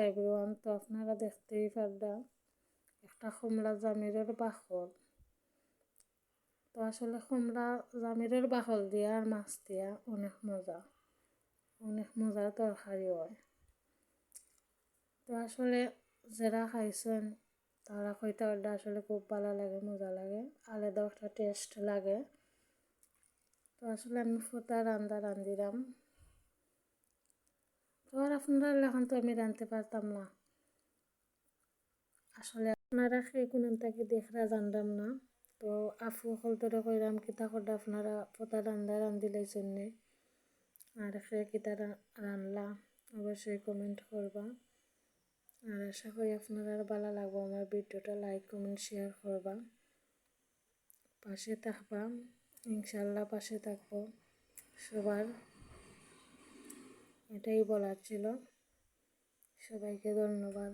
Everyone, তো আপনারা দেখতেই পারবা একটা খোমলা জামিরের বাখল। তো আসলে খোমলা জামিরের বাখল দিয়া আর মাছ দিয়া অনেক মজার তরকারি হয়। তো আসলে যারা খাইছেন তারা কইতে পারলে আসলে খুব ভালো লাগে, মজা লাগে, আলাদা একটা টেস্ট লাগে। তো আসলে আমি ফোটা রান্না রান্ধিলাম, তো আর আপনারা এখন তো আমি রাঁধতে পারতাম না। আসলে আপনারা সেই কোন থেকে দেখরা জানলাম না। তো আফু সকলতরে কইরাম কিতা করলে আপনারা ফোটা রান্না রান্ধিলাইছেন নে, আর সে কিতা রান্না অবশ্যই কমেন্ট করবা। আর আশা করি আপনারা ভালো লাগবো আমার ভিডিওটা, লাইক কমেন্ট শেয়ার করবা, পাশে থাকবা, ইনশাল্লাহ পাশে থাকবো। সবার এটাই বলার ছিল। সবাইকে ধন্যবাদ।